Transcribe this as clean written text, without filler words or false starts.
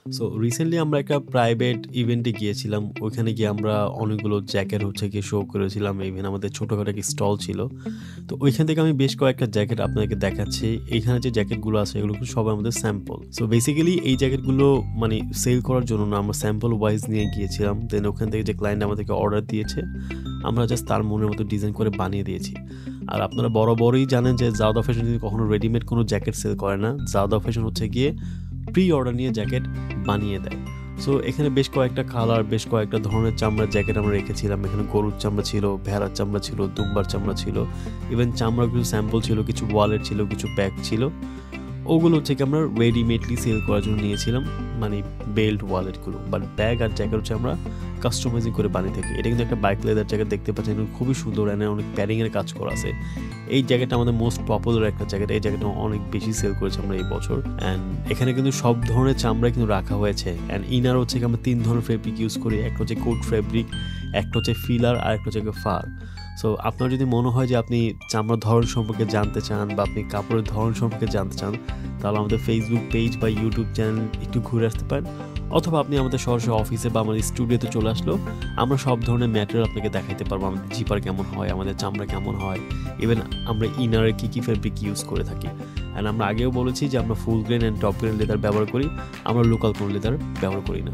So recently আমরা একটা private ইভেন্টে গিয়েছিলাম। ওইখানে গিয়ে আমরা অনেকগুলো জ্যাকেট হচ্ছে গিয়ে শো করেছিলাম। ইভেন আমাদের ছোটখাটো একটা স্টল ছিল। তো ওইখান থেকে আমি বেশ কয়েকটা জ্যাকেট আপনাদেরকে দেখাচ্ছি। এইখানে যে জ্যাকেটগুলো আছে এগুলো কিন্তু সবই আমাদের স্যাম্পল। সো বেসিক্যালি এই জ্যাকেটগুলো মানে সেল করার জন্য না, আমরা স্যাম্পল ওয়াইজ নিয়ে গিয়েছিলাম। দেন ওখান থেকে যে ক্লায়েন্ট আমাদেরকে অর্ডার দিয়েছে, আমরা জাস্ট তার মনের মতো ডিজাইন করে বানিয়ে দিয়েছি। আর আপনারা বরাবরই জানেন যে জাউদা ফ্যাশন কিন্তু কখনো রেডিমেড কোনো জ্যাকেট সেল করে না। জাউদা ফ্যাশন হচ্ছে গিয়ে প্রি অর্ডার নিয়ে জ্যাকেট বানিয়ে দেয়। সো এখানে বেশ কয়েকটা কালার, বেশ কয়েকটা ধরনের চামড়ার জ্যাকেট আমরা রেখেছিলাম। এখানে গরুর চামড়া ছিল, ভেড়ার চামড়া ছিল, দুম্বার চামড়া ছিল। ইভেন চামড়ার কিছু স্যাম্পল ছিল, কিছু ওয়ালেট ছিল, কিছু ব্যাগ ছিল। ওগুলো হচ্ছে কি আমরা রেডিমেডলি সেল করার জন্য নিয়েছিলাম, মানে বেল্ট ওয়ালেটগুলো। বাট ব্যাগ আর জ্যাকেট হচ্ছে আমরা কাস্টমাইজিং করে বানিয়ে থাকি। এটা কিন্তু একটা বাইক লেদার জ্যাকেট দেখতে পাচ্ছেন, খুবই সুন্দর, অ্যান্ড অনেক প্যাডিংয়ের কাজ করা আছে। এই জ্যাকেটটা আমাদের মোস্ট পপুলার একটা জ্যাকেট। এই জ্যাকেটটা অনেক বেশি সেল করেছে আমরা এই বছর। অ্যান্ড এখানে কিন্তু সব ধরনের চামড়া কিন্তু রাখা হয়েছে। অ্যান্ড ইনার হচ্ছে আমরা 3 ধরনের ফেব্রিক ইউজ করি। একটা হচ্ছে কোট ফেব্রিক, একটা হচ্ছে ফিলার, আর একটা হচ্ছে ফার। সো আপনার যদি মনে হয় যে আপনি চামড়ার ধরন সম্পর্কে জানতে চান বা আপনি কাপড়ের ধরন সম্পর্কে জানতে চান, তাহলে আমাদের ফেসবুক পেজ বা ইউটিউব চ্যানেল একটু ঘুরে আসতে পারেন, অথবা আপনি আমাদের সরাসরি অফিসে বা আমাদের স্টুডিওতে চলে আসলেও আমরা সব ধরনের ম্যাটেরিয়াল আপনাকে দেখাইতে পারবো। আমাদের জিপার কেমন হয়, আমাদের চামড়া কেমন হয়, ইভেন আমরা ইনারে কী কী ফেব্রিক ইউজ করে থাকি। অ্যান্ড আমরা আগেও বলেছি যে আমরা full grain and top grain leather ব্যবহার করি, আমরা লোকাল কোনো লেদার ব্যবহার করি না।